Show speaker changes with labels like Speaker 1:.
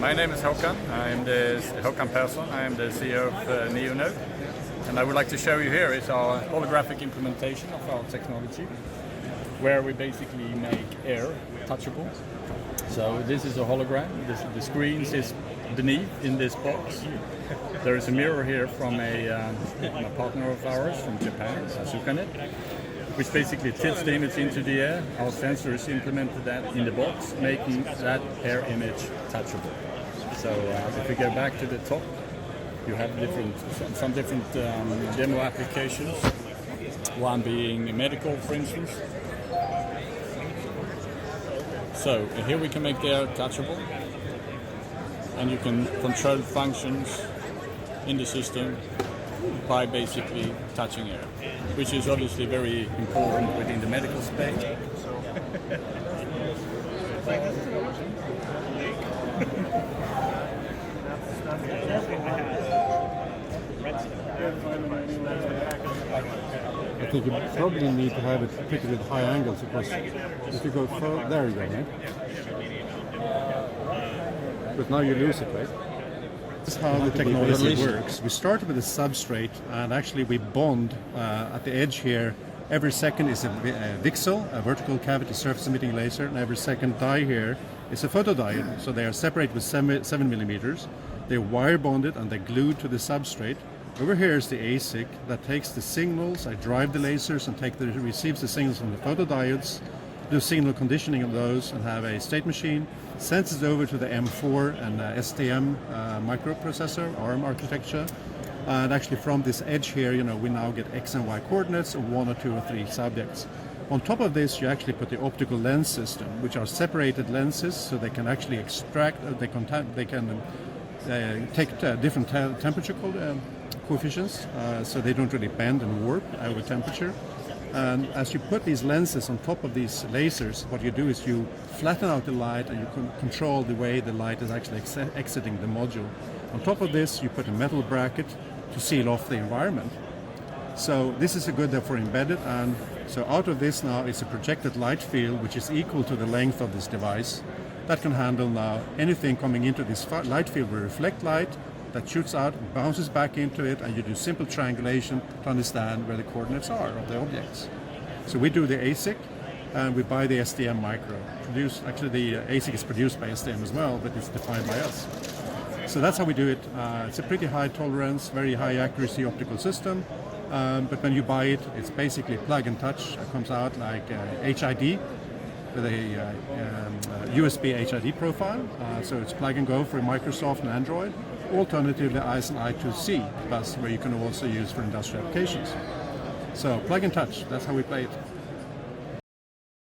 Speaker 1: My name is Håkan. Håkan Persson. I am the CEO of Neonode. And I would like to show you here is our holographic implementation of our technology, where we basically make air touchable. So this is a hologram. The screen is beneath in this box. There is a mirror here from a partner of ours from Japan, Asukanet, which basically tilts the image into the air. Our sensors implemented that in the box, making that air image touchable. So if we go back to the top, you have some different demo applications. One being medical, for instance. So here we can make the air touchable, and you can control functions in the system by basically touching air, which is obviously very important within the medical space.
Speaker 2: I think you probably need to have it fitted with high angles, because if you go further, there you go, right? But now you lose it, right? This is how the technology works. We start with a substrate, and actually we bond at the edge here. Every second is a VCSEL, a vertical cavity surface-emitting laser, and every second die here is a photodiode. So they are separated with 7 millimeters. They're wire bonded and they're glued to the substrate. Over here is the ASIC that takes the signals. I drive the lasers and receives the signals from the photodiodes, do signal conditioning of those, and have a state machine, sends it over to the M4 and STM microprocessor, ARM architecture. And actually from this edge here, we now get X and Y coordinates of 1 or 2 or 3 subjects. On top of this, you actually put the optical lens system, which are separated lenses, so they can actually extract, they can take different temperature coefficients, so they don't really bend and warp over temperature. And as you put these lenses on top of these lasers, what you do is you flatten out the light and you can control the way the light is actually exiting the module. On top of this, you put a metal bracket to seal off the environment. So this is a good for embedded, and so out of this now is a projected light field which is equal to the length of this device. That can handle now anything coming into this light field will reflect light, that shoots out, bounces back into it, and you do simple triangulation to understand where the coordinates are of the objects. So we do the ASIC, and we buy the STM micro. Actually the ASIC is produced by STM as well, but it's defined by us. So that's how we do it. It's a pretty high tolerance, very high accuracy optical system, but when you buy it, it's basically plug and touch. It comes out like HID, with a USB HID profile, so it's plug and go for Microsoft and Android. Alternatively, ISO I2C bus, where you can also use for industrial applications. So plug and touch, that's how we play it.